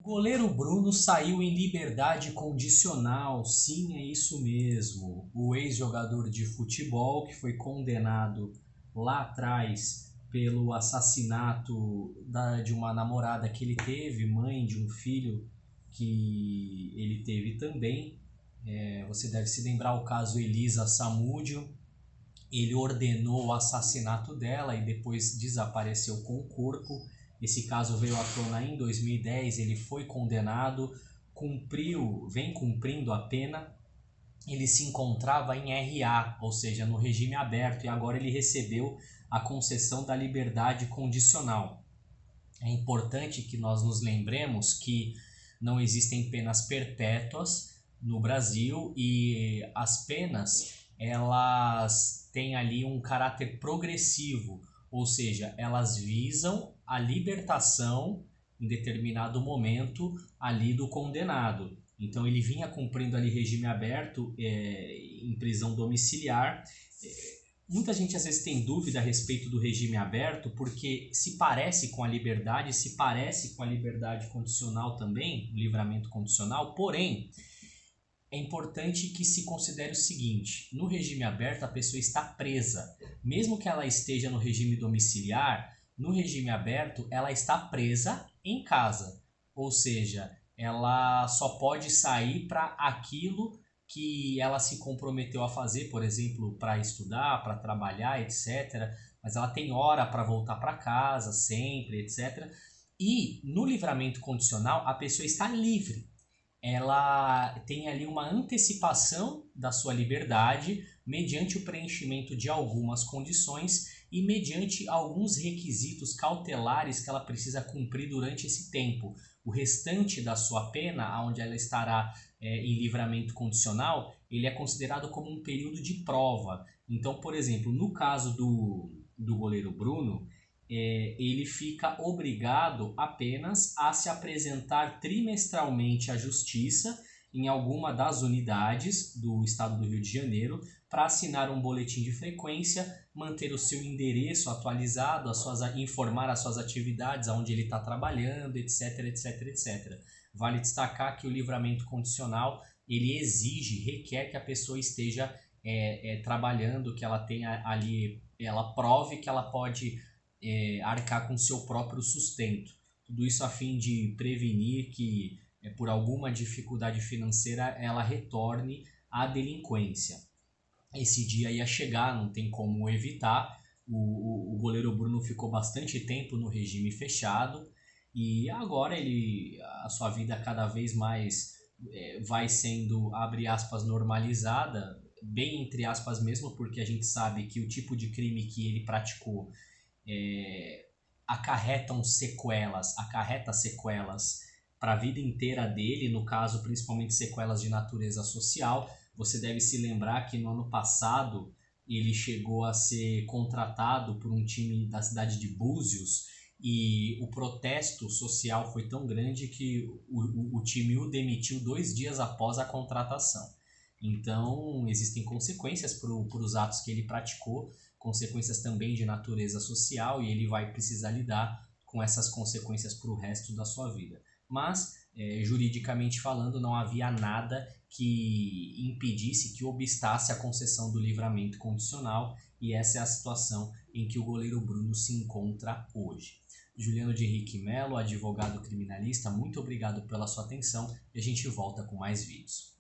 Goleiro Bruno saiu em liberdade condicional, sim, é isso mesmo. O ex-jogador de futebol que foi condenado lá atrás pelo assassinato de uma namorada que ele teve, mãe de um filho que ele teve também. Você deve se lembrar o caso Elisa Samúdio. Ele ordenou o assassinato dela e depois desapareceu com o corpo. Esse caso veio à tona em 2010, ele foi condenado, vem cumprindo a pena. Ele se encontrava em RA, ou seja, no regime aberto, e agora ele recebeu a concessão da liberdade condicional. É importante que nós nos lembremos que não existem penas perpétuas no Brasil e as penas elas têm ali um caráter progressivo, ou seja, elas visam a libertação em determinado momento ali do condenado. Então ele vinha cumprindo ali regime aberto em prisão domiciliar. Muita gente às vezes tem dúvida a respeito do regime aberto porque se parece com a liberdade, se parece com a liberdade condicional também, o livramento condicional, porém é importante que se considere o seguinte: no regime aberto a pessoa está presa, mesmo que ela esteja no regime domiciliar, no regime aberto ela está presa em casa, ou seja, ela só pode sair para aquilo que ela se comprometeu a fazer, por exemplo, para estudar, para trabalhar, etc. Mas ela tem hora para voltar para casa sempre, etc. E no livramento condicional a pessoa está livre, ela tem ali uma antecipação da sua liberdade mediante o preenchimento de algumas condições e mediante alguns requisitos cautelares que ela precisa cumprir durante esse tempo. O restante da sua pena, onde ela estará em livramento condicional, ele é considerado como um período de prova. Então, por exemplo, no caso do goleiro Bruno, ele fica obrigado apenas a se apresentar trimestralmente à justiça em alguma das unidades do estado do Rio de Janeiro para assinar um boletim de frequência, manter o seu endereço atualizado, informar as suas atividades, aonde ele está trabalhando, etc, etc, etc. Vale destacar que o livramento condicional ele requer que a pessoa esteja trabalhando, que ela tenha ali, ela prove que ela pode arcar com seu próprio sustento. Tudo isso a fim de prevenir que, por alguma dificuldade financeira, ela retorne à delinquência. Esse dia ia chegar, não tem como evitar. O goleiro Bruno ficou bastante tempo no regime fechado e agora a sua vida cada vez mais vai sendo, abre aspas, normalizada, bem entre aspas mesmo, porque a gente sabe que o tipo de crime que ele praticou acarreta sequelas para a vida inteira dele, no caso principalmente sequelas de natureza social. Você deve se lembrar que no ano passado ele chegou a ser contratado por um time da cidade de Búzios e o protesto social foi tão grande que o time o demitiu 2 dias após a contratação. Então existem consequências para os atos que ele praticou, consequências também de natureza social, e ele vai precisar lidar com essas consequências para o resto da sua vida. Mas, juridicamente falando, não havia nada que impedisse, que obstasse a concessão do livramento condicional, e essa é a situação em que o goleiro Bruno se encontra hoje. Juliano de Henrique Melo, advogado criminalista, muito obrigado pela sua atenção e a gente volta com mais vídeos.